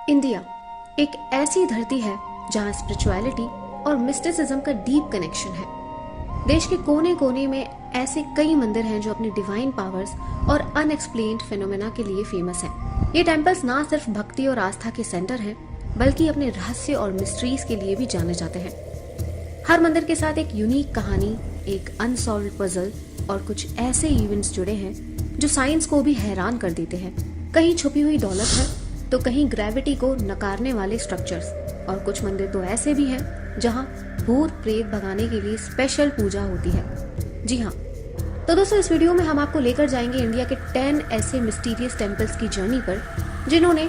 India एक ऐसी धरती है जहां स्पिरिचुअलिटी और मिस्टिसिज्म का डीप कनेक्शन है। देश के कोने कोने में ऐसे कई मंदिर हैं जो अपनी डिवाइन पावर्स और अनएक्सप्लेन्ड फिनोमेना के लिए फेमस हैं। ये टेम्पल्स ना सिर्फ भक्ति और आस्था के सेंटर हैं, बल्कि अपने रहस्य और मिस्ट्रीज के लिए भी जाने जाते हैं। हर मंदिर के साथ एक यूनिक कहानी, एक अनसॉल्व्ड पजल और कुछ ऐसे इवेंट्स जुड़े हैं जो साइंस को भी हैरान कर देते हैं। कहीं छुपी हुई दौलत है तो कहीं ग्रेविटी को नकारने वाले स्ट्रक्चर्स, और कुछ मंदिर तो ऐसे भी हैं जहां भूत प्रेत भगाने के लिए स्पेशल पूजा होती है। जी हाँ, तो दोस्तों इस वीडियो में हम आपको लेकर जाएंगे इंडिया के 10 ऐसे मिस्टीरियस टेम्पल्स की जर्नी पर जिन्होंने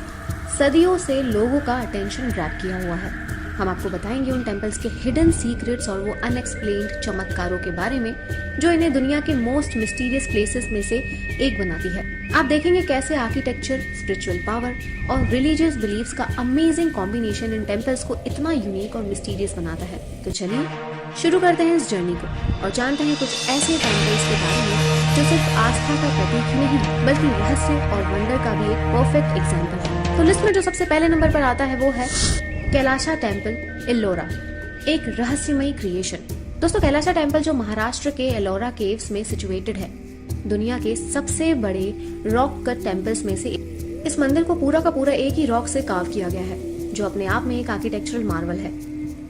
सदियों से लोगों का अटेंशन ग्रैब किया हुआ है। हम आपको बताएंगे उन टेम्पल्स के हिडन सीक्रेट्स और वो अनएक्सप्लेन्ड चमत्कारों के बारे में जो इन्हें दुनिया के मोस्ट मिस्टीरियस प्लेसेस में से एक बनाती है। आप देखेंगे कैसे आर्किटेक्चर, स्पिरिचुअल पावर और रिलीजियस बिलीव्स का अमेजिंग कॉम्बिनेशन इन टेम्पल्स को इतना यूनिक और मिस्टीरियस बनाता है। तो चलिए शुरू करते हैं इस जर्नी को और जानते हैं कुछ ऐसे टेम्पल्स के बारे में जो सिर्फ आस्था का प्रतीक ही नहीं बल्कि रहस्य और वंडर का भी एक परफेक्ट एग्जाम्पल है। तो लिस्ट में जो सबसे पहले नंबर पर आता है वो है कैलाशा टेम्पल, एल्लोरा, एक रहस्यमयी क्रिएशन। दोस्तों कैलाशा टेम्पल जो महाराष्ट्र के एलोरा केव्स में सिचुएटेड है, दुनिया के सबसे बड़े रॉक कट टेम्पल्स में से एक। इस मंदिर को पूरा का पूरा एक ही रॉक से कार्व किया गया है जो अपने आप में एक आर्किटेक्चरल मार्वल है।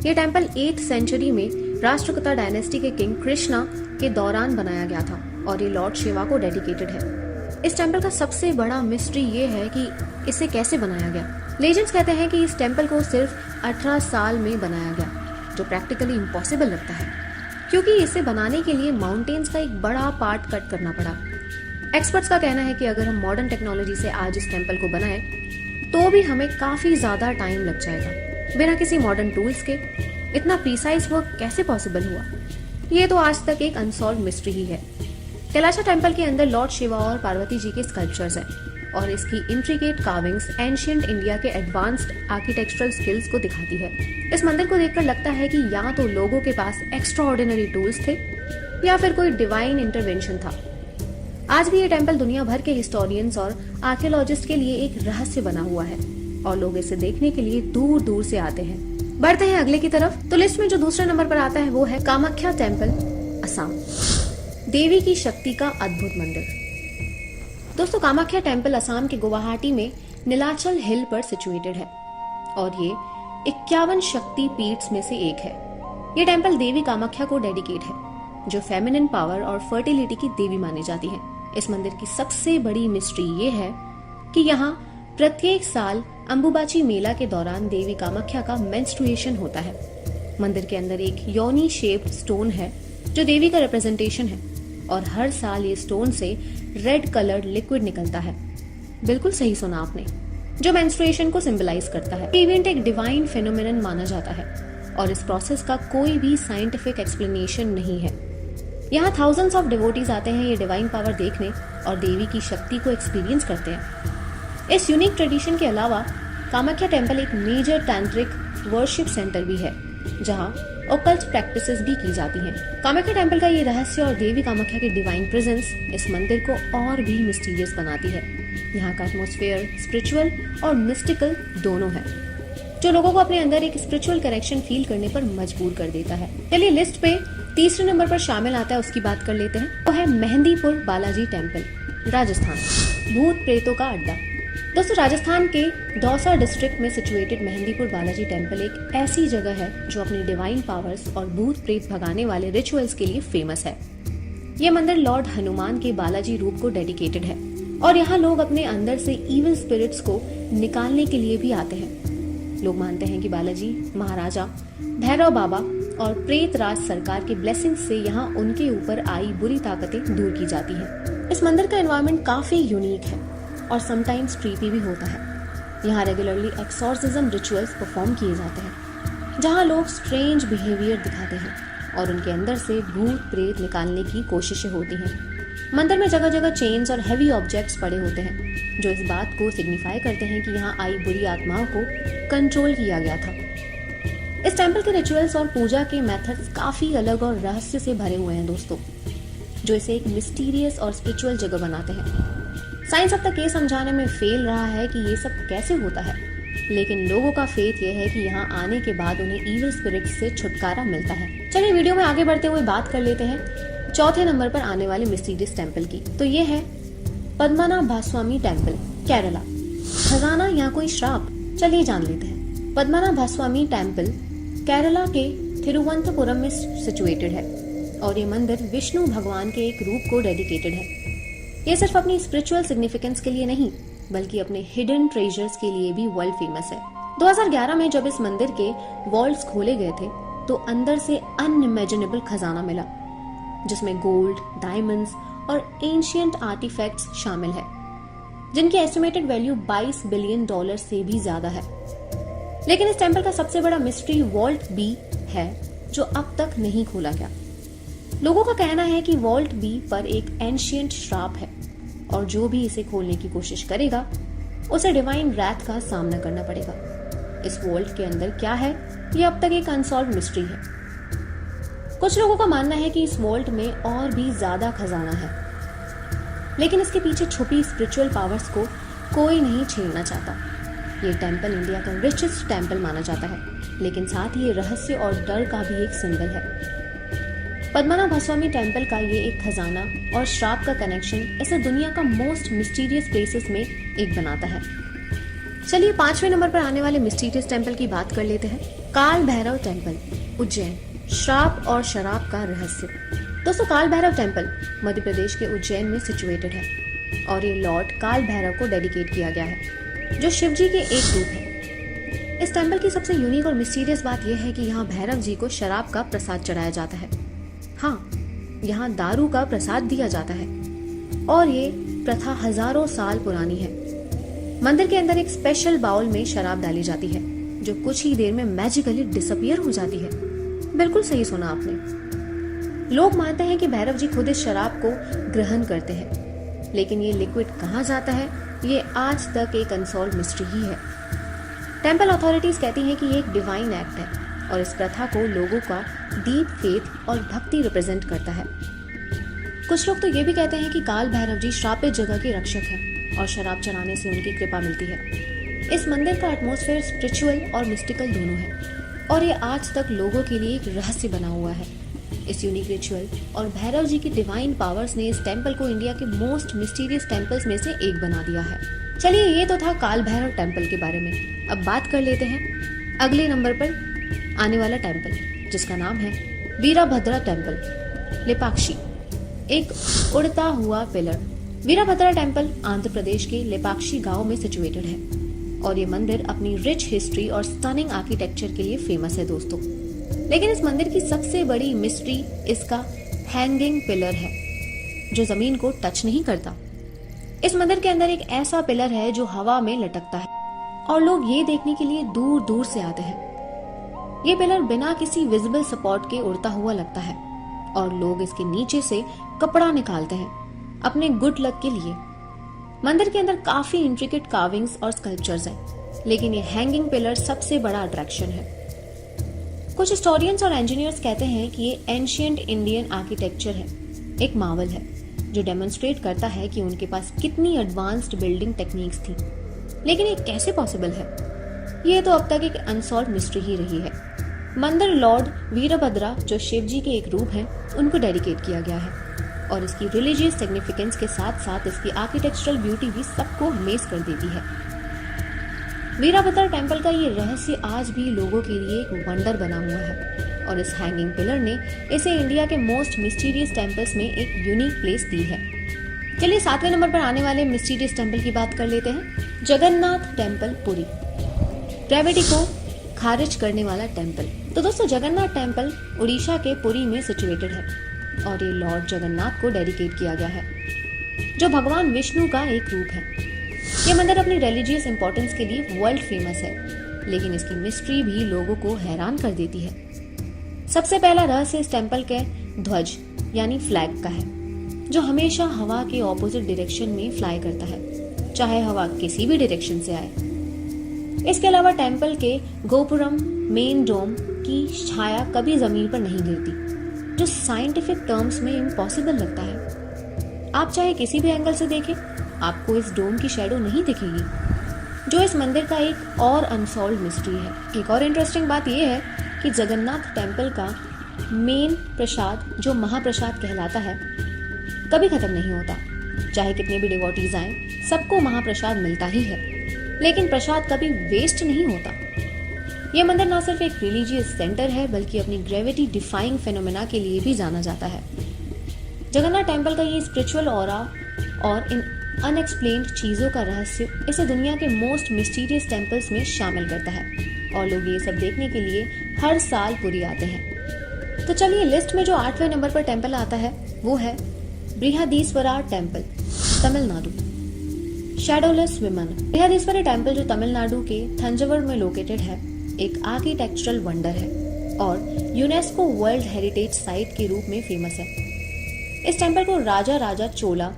ये टेम्पल 8th सेंचुरी में राष्ट्रकूटा डायनेस्टी के किंग कृष्णा के दौरान बनाया गया था और ये लॉर्ड शिवा को डेडिकेटेड है। इस टेम्पल का सबसे बड़ा मिस्ट्री ये है कि इसे कैसे बनाया गया। लेजेंड्स कहते हैं कि इस टेम्पल को सिर्फ 18 साल में बनाया गया, जो प्रैक्टिकली इम्पॉसिबल लगता है क्योंकि इसे बनाने के लिए माउंटेन्स का एक बड़ा पार्ट कट करना पड़ा। एक्सपर्ट्स का कहना है कि अगर हम मॉडर्न टेक्नोलॉजी से आज इस टेम्पल को बनाएं तो भी हमें काफी ज्यादा टाइम लग जाएगा। बिना किसी मॉडर्न टूल्स के इतना प्रिसाइज वर्क कैसे पॉसिबल हुआ, ये तो आज तक एक अनसॉल्व मिस्ट्री ही है। कैलाशा टेम्पल के अंदर लॉर्ड शिवा और पार्वती जी के स्कल्पचर्स हैं और इसकी इंट्रिकेट कार्विंग्स एंशिएंट इंडिया के एडवांस्ड आर्किटेक्चरल स्किल्स को दिखाती है। इस मंदिर को देखकर लगता है कि या तो लोगों के पास एक्स्ट्राऑर्डिनरी टूल्स थे या फिर कोई डिवाइन इंटरवेंशन था। आज भी ये टेम्पल दुनिया भर के हिस्टोरियंस और आर्कियोलॉजिस्ट के लिए एक रहस्य बना हुआ है और लोग इसे देखने के लिए दूर दूर से आते हैं। बढ़ते हैं अगले की तरफ। तो लिस्ट में जो दूसरे नंबर पर आता है वो है कामाख्या टेम्पल, असम, देवी की शक्ति का अद्भुत मंदिर। दोस्तों कामाख्या टेम्पल असम के गुवाहाटी में नीलाचल हिल पर सिचुएटेड है और ये 51 शक्ति पीठ में से एक है। ये टेम्पल देवी कामाख्या को डेडिकेट है जो फेमिनिन पावर और फर्टिलिटी की देवी मानी जाती है। इस मंदिर की सबसे बड़ी मिस्ट्री ये है कि यहाँ प्रत्येक साल अंबुबाची मेला के दौरान देवी कामाख्या का मेंस्ट्रुएशन होता है। मंदिर के अंदर एक योनी शेप्ड स्टोन है जो देवी का रिप्रेजेंटेशन है और हर साल ये स्टोन से रेड कलर्ड लिक्विड निकलता है। बिल्कुल सही सुना आपने, जो मेंस्ट्रुएशन को सिंबलाइज करता है। इवेंट एक डिवाइन फेनोमेनन माना जाता है और इस प्रोसेस का कोई भी साइंटिफिक एक्सप्लेनेशन नहीं है। यहाँ थाउजेंड्स ऑफ डिवोटीज आते हैं ये डिवाइन पावर देखने और देवी की शक्ति को एक्सपीरियंस करते हैं। इस यूनिक ट्रेडिशन के अलावा कामाख्या टेम्पल एक मेजर तांत्रिक वर्शिप सेंटर भी है जहाँ ओकल्ट प्रैक्टिसेस भी की जाती हैं। कामाख्या टेम्पल का ये रहस्य और देवी कामाख्या की डिवाइन प्रेजेंस इस मंदिर को और भी मिस्टीरियस बनाती है। यहाँ का एटमॉस्फेयर स्पिरिचुअल और मिस्टिकल दोनों है जो लोगों को अपने अंदर एक स्पिरिचुअल कनेक्शन फील करने पर मजबूर कर देता है। चलिए लिस्ट पे तीसरे नंबर पर शामिल आता है, उसकी बात कर लेते हैं। वो है मेहंदीपुर बालाजी टेम्पल, राजस्थान, भूत प्रेतों का अड्डा। दोस्तों राजस्थान के दौसा डिस्ट्रिक्ट में सिचुएटेड मेहंदीपुर बालाजी टेम्पल एक ऐसी जगह है जो अपनी डिवाइन पावर्स और भूत प्रेत भगाने वाले रिचुअल्स के लिए फेमस है। ये मंदिर लॉर्ड हनुमान के बालाजी रूप को डेडिकेटेड है और यहाँ लोग अपने अंदर से इविल स्पिरिट्स को निकालने के लिए भी आते हैं। लोग मानते हैं कि बालाजी, महाराजा, भैरव बाबा और प्रेत राज सरकार के ब्लेसिंग्स से यहाँ उनके ऊपर आई बुरी ताकतें दूर की जाती हैं। इस मंदिर का एनवायरनमेंट काफी यूनिक है और समटाइम्स क्रीपी भी होता है। यहाँ रेगुलरली एक्सॉर्सिज्म रिचुअल्स परफॉर्म किए जाते हैं जहाँ लोग स्ट्रेंज बिहेवियर दिखाते हैं और उनके अंदर से भूत प्रेत निकालने की कोशिशें होती हैं। मंदिर में जगह जगह चेन्स और हैवी ऑब्जेक्ट्स पड़े होते हैं जो इस बात को सिग्निफाई करते हैं कि यहाँ आई बुरी आत्माओं को कंट्रोल किया गया था। इस टेम्पल के रिचुअल्स और पूजा के मेथड्स काफी अलग और रहस्य से भरे हुए हैं दोस्तों, जो इसे एक मिस्टीरियस और स्पिरिचुअल जगह बनाते हैं। साइंस अब तक ये समझाने में फेल रहा है कि ये सब कैसे होता है, लेकिन लोगों का फेथ ये है कि यहाँ आने के बाद उन्हें इविल स्पिरिट्स से छुटकारा मिलता है। चलिए वीडियो में आगे बढ़ते हुए बात कर लेते हैं चौथे नंबर पर आने वाले मिस्टीरियस टेम्पल की। तो ये है पद्मनाभस्वामी टेम्पल, केरला। खजाना या कोई श्राप, चलिए जान लेते हैं। पद्मनाभस्वामी टेम्पल केरला के थिरुवनंतपुरम में सिचुएटेड है और ये मंदिर विष्णु भगवान के एक रूप को डेडिकेटेड है। ये सिर्फ अपनी स्पिरिचुअल सिग्निफिकेंस के लिए नहीं बल्कि अपने हिडन ट्रेजर्स के लिए भी वर्ल्ड फेमस है। 2011 में जब इस मंदिर के वॉल्स खोले गए थे तो अंदर से अनइमेजिनेबल खजाना मिला, जिसमें गोल्ड, डायमंड्स और एंशिएंट आर्टिफैक्ट्स शामिल है, जिनकी एस्टिमेटेड वैल्यू $22 बिलियन से भी ज्यादा है। लेकिन इस टेम्पल का सबसे बड़ा मिस्ट्री वॉल्ट बी है, जो अब तक नहीं खोला गया। लोगों का कहना है कि वॉल्ट बी पर एक एंशिएंट श्राप है और जो भी इसे खोलने की कोशिश करेगा उसे डिवाइन रैथ का सामना करना पड़ेगा। इस वॉल्ट के अंदर क्या है, ये अब तक एक अनसॉल्व मिस्ट्री है। कुछ लोगों का मानना है कि इस वॉल्ट में और भी ज्यादा खजाना है, लेकिन इसके पीछे छुपी स्पिरिचुअल पावर्स को कोई नहीं छेड़ना चाहता। ये टेम्पल इंडिया का रिचेस्ट टेम्पल माना जाता है, लेकिन साथ ही ये रहस्य और डर का भी एक सिंबल है। पद्मनाभस्वामी टेम्पल का ये एक खजाना और श्राप का कनेक्शन इसे दुनिया का मोस्ट मिस्टीरियस प्लेसेस में एक बनाता है। चलिए 5वें नंबर पर आने वाले मिस्टीरियस टेम्पल की बात कर लेते हैं। काल भैरव टेम्पल, उज्जैन। श्राप और शराब का रहस्य। दोस्तों, काल भैरव टेम्पल मध्य प्रदेश के उज्जैन में सिचुएटेड है और ये लॉर्ड काल भैरव को डेडिकेट किया गया है, जो शिव जी के एक रूप है। इस टेम्पल की सबसे यूनिक और मिस्टीरियस बात यह है कि यहाँ भैरव जी को शराब का प्रसाद चढ़ाया जाता है। हाँ, यहाँ दारू का प्रसाद दिया जाता है और ये प्रथा हजारों साल पुरानी है। मंदिर के अंदर एक स्पेशल बाउल में शराब डाली जाती है, जो कुछ ही देर में मैजिकली डिसअपियर हो जाती है। बिल्कुल सही सुना आपने। लोग मानते हैं कि भैरव जी खुद इस शराब को ग्रहण करते हैं, लेकिन ये लिक्विड कहाँ जाता है, ये आज तक एक अनसॉल्व मिस्ट्री ही है। टेम्पल अथॉरिटीज कहती हैं कि ये एक डिवाइन एक्ट है और इस प्रथा को लोगों का डीप फेथ और भक्ति रिप्रेजेंट करता है। कुछ लोग तो ये भी कहते हैं कि काल भैरव जी श्रापित जगह के रक्षक हैं और शराब चढ़ाने से उनकी कृपा मिलती है। इस मंदिर का एटमॉस्फेयर स्पिरिचुअल और मिस्टिकल दोनों है और ये आज तक लोगों के लिए एक रहस्य बना हुआ है। इस यूनिक रिचुअल और भैरव जी की डिवाइन पावर्स ने इस टेम्पल को इंडिया के मोस्ट मिस्टीरियस टेम्पल्स में से एक बना दिया है। चलिए, ये तो था काल भैरव टेम्पल के बारे में। अब बात कर लेते हैं अगले नंबर पर आने वाला टेम्पल, जिसका नाम है वीरभद्रा टेम्पल, लेपाक्षी। एक उड़ता हुआ पिलर। वीरभद्रा टेम्पल आंध्र प्रदेश के लेपाक्षी गांव में सिचुएटेड है और ये मंदिर अपनी रिच हिस्ट्री और स्टनिंग आर्किटेक्चर के लिए फेमस है दोस्तों। लेकिन इस मंदिर की सबसे बड़ी मिस्ट्री इसका हैंगिंग पिलर है, जो जमीन को टच नहीं करता। इस मंदिर के अंदर एक ऐसा पिलर है जो हवा में लटकता है और लोग ये देखने के लिए दूर दूर से आते हैं। ये पिलर बिना किसी विजिबल सपोर्ट के उड़ता हुआ लगता है और लोग इसके नीचे से कपड़ा निकालते हैं अपने गुड लक के लिए। मंदिर के अंदर काफी इंट्रिकेट कार्विंग्स और स्कल्पचर्स हैं, लेकिन ये हैंगिंग पिलर सबसे बड़ा अट्रैक्शन है। कुछ हिस्टोरियंस और इंजीनियर्स कहते हैं कि ये एंशिएंट इंडियन आर्किटेक्चर है, एक मार्वल है जो डेमोन्स्ट्रेट करता है कि उनके पास कितनी एडवांस्ड बिल्डिंग टेक्निक्स थी। लेकिन ये कैसे पॉसिबल है, ये तो अब तक एक अनसॉल्व मिस्ट्री ही रही है। मंदिर लॉर्ड वीरभद्रा, जो शिव जी के एक रूप हैं, उनको डेडिकेट किया गया है और इसकी रिलीजियस सिग्निफिकेंस के साथ साथ इसकी आर्किटेक्चरल ब्यूटी भी सबको अमेज कर देती है। वीरभद्रा टेम्पल का ये रहस्य आज भी लोगों के लिए एक वंडर बना हुआ है और इस हैंगिंग पिलर ने इसे इंडिया के मोस्ट मिस्टीरियस टेम्पल्स में एक यूनिक प्लेस दी है। चलिए 7वें नंबर पर आने वाले मिस्टीरियस टेम्पल की बात कर लेते हैं। जगन्नाथ टेम्पल, पुरी। ग्रेविटी को खारिज करने वाला टेम्पल। तो दोस्तों, जगन्नाथ टेम्पल उड़ीसा के पुरी में सिचुएटेड है और ये लॉर्ड जगन्नाथ को डेडिकेट किया गया है, जो भगवान विष्णु का एक रूप है। ये मंदिर अपनी रिलीजियस इंपॉर्टेंस के लिए वर्ल्ड फेमस है, लेकिन इसकी मिस्ट्री भी लोगों को हैरान कर देती है। सबसे पहला रहस्य इस टेम्पल के ध्वज यानी फ्लैग का है, जो हमेशा हवा के ऑपोजिट डायरेक्शन में फ्लाई करता है, चाहे हवा किसी भी डायरेक्शन से आए। इसके अलावा टेम्पल के गोपुरम मेन डोम की छाया कभी जमीन पर नहीं गिरती, जो साइंटिफिक टर्म्स में इम्पॉसिबल लगता है। आप चाहे किसी भी एंगल से देखें, आपको इस डोम की शैडो नहीं दिखेगी। जो इस मंदिर का एक और अनसॉल्व मिस्ट्री है। एक और इंटरेस्टिंग बात यह है कि जगन्नाथ टेम्पल का मेन प्रसाद, जो महाप्रसाद कहलाता है, कभी खत्म नहीं होता। चाहे कितने भी डिवोटीज आए, सबको महाप्रसाद मिलता ही है, लेकिन प्रसाद कभी वेस्ट नहीं होता। यह मंदिर न सिर्फ एक रिलीजियस सेंटर है, बल्कि अपनी ग्रेविटी डिफाइंग फेनोमेना के लिए भी जाना जाता है। जगन्नाथ टेम्पल का ये स्पिरिचुअल ऑरा और इन अनएक्सप्लेन्ड चीजों का रहस्य इसे दुनिया के मोस्ट मिस्टीरियस टेम्पल्स में शामिल करता है, और लोग ये सब देखने के लिए हर साल पुरी आते हैं। तो चलिए, लिस्ट में जो 8वें नंबर पर टेम्पल आता है वो है बृहदीश्वरा टेम्पल, तमिलनाडु। शैडोलेस विमान। बृहदीश्वरा टेम्पल, जो तमिलनाडु के थंजावुर में लोकेटेड है, एक आर्किटेक्चरल वंडर है और यूनेस्को वर्ल्ड हेरिटेज साइट के रूप में फेमस है। इस टेम्पल को राजा चोला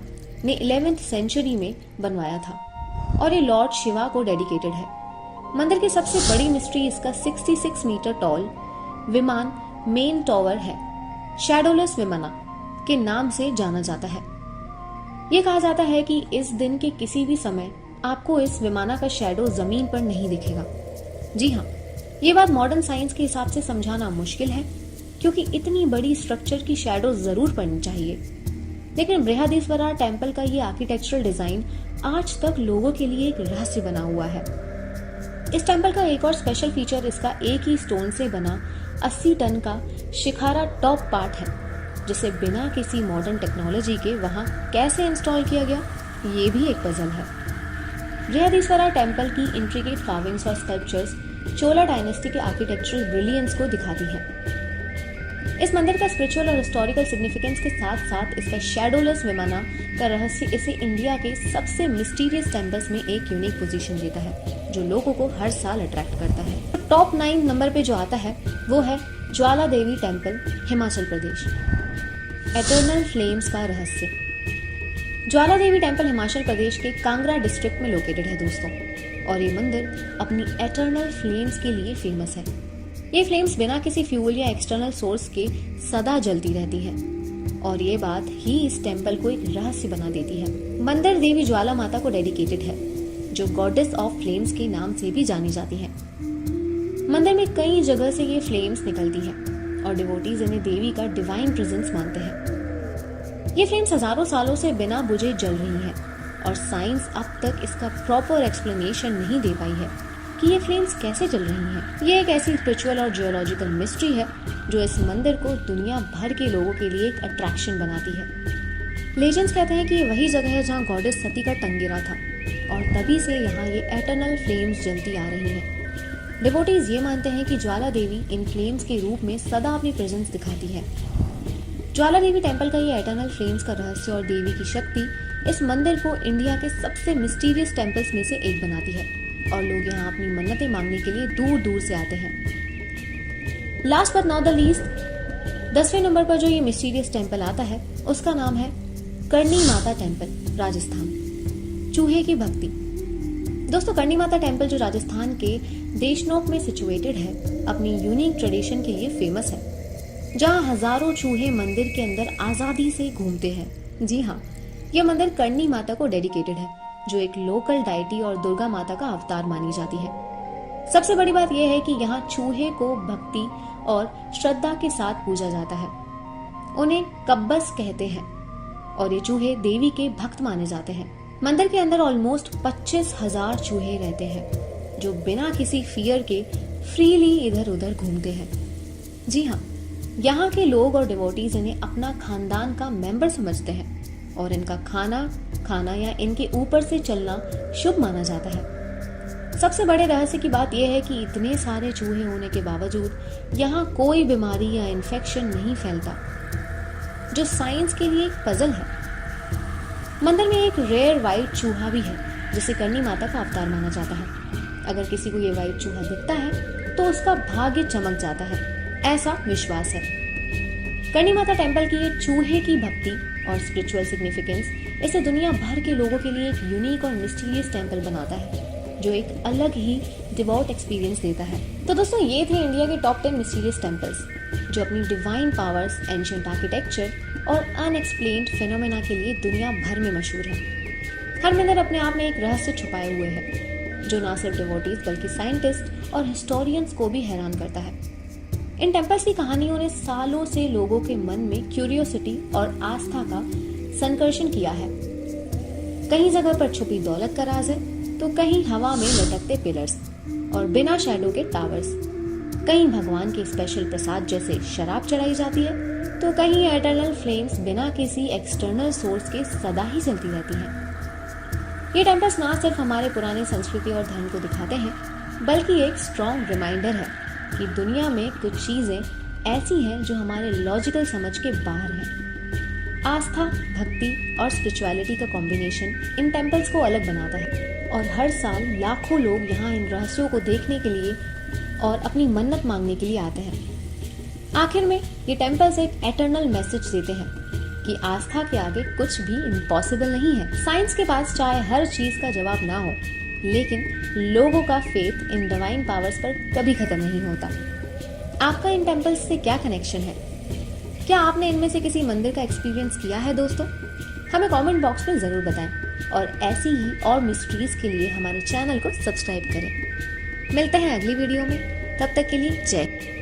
ने 11वीं सेंचुरी में बनवाया था और ये लॉर्ड शिवा को डेडिकेटेड है। मंदिर की सबसे बड़ी मिस्ट्री इसका 66 मीटर टॉल विमान मेन टॉवर है, शैडोलेस विमाना के नाम से जाना जाता है। ये कहा जाता है कि इस दिन के किसी भी समय आपको इस विमाना का शैडो जमीन पर नहीं दिखेगा। जी हाँ, ये बात मॉडर्न साइंस के हिसाब से समझाना मुश्किल है, क्योंकि इतनी बड़ी स्ट्रक्चर की शैडो जरूर पड़नी चाहिए। लेकिन बृहदीश्वरा टेम्पल का ये आर्किटेक्चरल डिजाइन आज तक लोगों के लिए एक रहस्य बना हुआ है। इस टेम्पल का एक और स्पेशल फीचर इसका एक ही स्टोन से बना 80 टन का शिखारा टॉप पार्ट है, जिसे बिना किसी मॉडर्न टेक्नोलॉजी के वहां कैसे इंस्टॉल किया गया, ये भी एक पजल है। बृहदीश्वरा टेम्पल की इंट्रिकेट कार्विंग्स और स्कल्पचर्स चोला डायनेस्टी के आर्किटेक्चरल ब्रिलियंस को दिखाती है। इस मंदिर का स्पिरिचुअल और हिस्टोरिकल सिग्निफिकेंस के साथ साथ इसका शैडोलेस विमाना का रहस्य इसे इंडिया के सबसे मिस्टीरियस टेम्पल्स में एक यूनिक पोजीशन देता है, जो लोगों को हर साल अट्रैक्ट करता है। टॉप 9 नंबर पे जो आता है वो है Jwala Devi temple, Himachal Pradesh. Eternal flames का रहस्य। ज्वाला देवी टेम्पल हिमाचल प्रदेश के कांगड़ा डिस्ट्रिक्ट में लोकेटेड है दोस्तों, और ये मंदिर अपनी एटर्नल फ्लेम्स के लिए फेमस है। ये फ्लेम्स बिना किसी फ्यूल या एक्सटर्नल सोर्स के सदा जलती रहती है, और ये बात ही इस टेम्पल को एक रहस्य बना देती है। मंदिर देवी ज्वाला माता को डेडिकेटेड है, जो गॉडेस ऑफ फ्लेम्स के नाम से भी जानी जाती है। मंदिर में कई जगह से ये फ्लेम्स निकलती है और डिवोटीज इन्हें देवी का डिवाइन प्रेजेंस मानते हैं। ये फ्लेम्स हजारों सालों से बिना बुझे जल रही हैं, और साइंस अब तक इसका प्रॉपर एक्सप्लेनेशन नहीं दे पाई है कि ये फ्लेम्स कैसे जल रही हैं। ये एक ऐसी स्पिरिचुअल और जियोलॉजिकल मिस्ट्री है जो इस मंदिर को दुनिया भर के लोगों के लिए एक अट्रैक्शन बनाती है। लेजेंड्स कहते हैं कि ये वही जगह है जहाँ गॉडेस सती का टंग गिरा था, और तभी से यहाँ ये एटर्नल फ्लेम्स जलती आ रही हैं। डिवोटीज ये मानते हैं कि ज्वाला देवी इन फ्लेम्स के रूप में सदा अपनी प्रेजेंस दिखाती है। ज्वाला देवी टेम्पल का ये एटर्नल फ्लेम्स का रहस्य और देवी की शक्ति इस मंदिर को इंडिया के सबसे मिस्टीरियस टेम्पल्स में से एक बनाती है, और लोग यहाँ अपनी मन्नतें मांगने के लिए दूर दूर से आते हैं। Last but not the least, 10वें नंबर पर जो ये मिस्टीरियस टेम्पल आता है उसका नाम है करनी माता टेम्पल, राजस्थान। चूहे की भक्ति। दोस्तों, करनी माता टेम्पल जो राजस्थान के देशनोक में सिचुएटेड है, अपनी यूनिक ट्रेडिशन के लिए फेमस है, जहाँ हजारों चूहे मंदिर के अंदर आजादी से घूमते हैं। जी हाँ, यह मंदिर करनी माता को डेडिकेटेड है, जो एक लोकल डायटी और दुर्गा माता का अवतार मानी जाती है। सबसे बड़ी बात यह है कि यहाँ चूहे को भक्ति और श्रद्धा के साथ पूजा जाता है। उन्हें कब्बस कहते हैं, और ये चूहे देवी के भक्त माने जाते हैं। मंदिर के अंदर ऑलमोस्ट 25,000 चूहे रहते हैं, जो बिना किसी फियर के फ्रीली इधर उधर घूमते हैं। जी हाँ, यहाँ के लोग और डिवोटीज इन्हें अपना खानदान का मेंबर समझते हैं, और इनका खाना या इनके ऊपर से चलना शुभ माना जाता है। सबसे बड़े रहस्य की बात यह है कि इतने सारे चूहे होने के बावजूद यहाँ कोई बीमारी या इन्फेक्शन नहीं फैलता, जो साइंस के लिए एक पजल है। मंदिर में एक रेयर व्हाइट चूहा भी है, जिसे करनी माता का अवतार माना जाता है। अगर किसी को ये व्हाइट चूहा दिखता है तो उसका भाग्य चमक जाता है, ऐसा विश्वास है। करनी माता टेम्पल की ये चूहे की भक्ति और स्पिरिचुअल सिग्निफिकेंस इसे दुनिया भर के लोगों के लिए एक यूनिक और मिस्टीरियस टेम्पल बनाता है, जो एक अलग ही डिवोट एक्सपीरियंस देता है। तो दोस्तों, ये थे इंडिया के टॉप 10 मिस्टीरियस टेम्पल्स, जो अपनी डिवाइन पावर्स, एंशिएंट आर्किटेक्चर और अनएक्सप्लेन्ड फेनोमेना के लिए दुनिया भर में मशहूर है। हर मंदिर अपने आप में एक रहस्य छुपाए हुए है, जो ना सिर्फ डिवोटीज बल्कि साइंटिस्ट और हिस्टोरियंस को भी हैरान करता है। इन टेम्पल्स की कहानियों ने सालों से लोगों के मन में क्यूरियोसिटी और आस्था का संकर्षण किया है। कहीं जगह पर छुपी दौलत का राज है, तो कहीं हवा में लटकते पिलर्स और बिना शैडो के टावर्स। कहीं भगवान के स्पेशल प्रसाद जैसे शराब चढ़ाई जाती है, तो कहीं एटर्नल फ्लेम्स बिना किसी एक्सटर्नल सोर्स के सदा ही चलती रहती हैं। ये टेम्पल्स ना सिर्फ हमारे पुराने संस्कृति और धर्म को दिखाते हैं, बल्कि एक स्ट्रॉन्ग रिमाइंडर है कि दुनिया में कुछ चीजें ऐसी हैं जो हमारे लॉजिकल समझ के बाहर हैं। आस्था, भक्ति और स्पिरिचुअलिटी का कॉम्बिनेशन इन टेम्पल्स को अलग बनाता है और हर साल लाखों लोग यहाँ इन रहस्यों को देखने के लिए और अपनी मन्नत मांगने के लिए आते हैं। आखिर में ये टेम्पल्स एक एटर्नल मैसेज देते हैं कि आस्था के आगे कुछ भी इम्पॉसिबल नहीं है। साइंस के पास चाहे हर चीज का जवाब ना हो, लेकिन लोगों का फेथ इन डिवाइन पावर्स पर कभी खत्म नहीं होता। आपका इन टेम्पल्स से क्या कनेक्शन है? क्या आपने इनमें से किसी मंदिर का एक्सपीरियंस किया है दोस्तों? हमें कमेंट बॉक्स में जरूर बताएं और ऐसी ही और मिस्ट्रीज के लिए हमारे चैनल को सब्सक्राइब करें। मिलते हैं अगली वीडियो में, तब तक के लिए जय।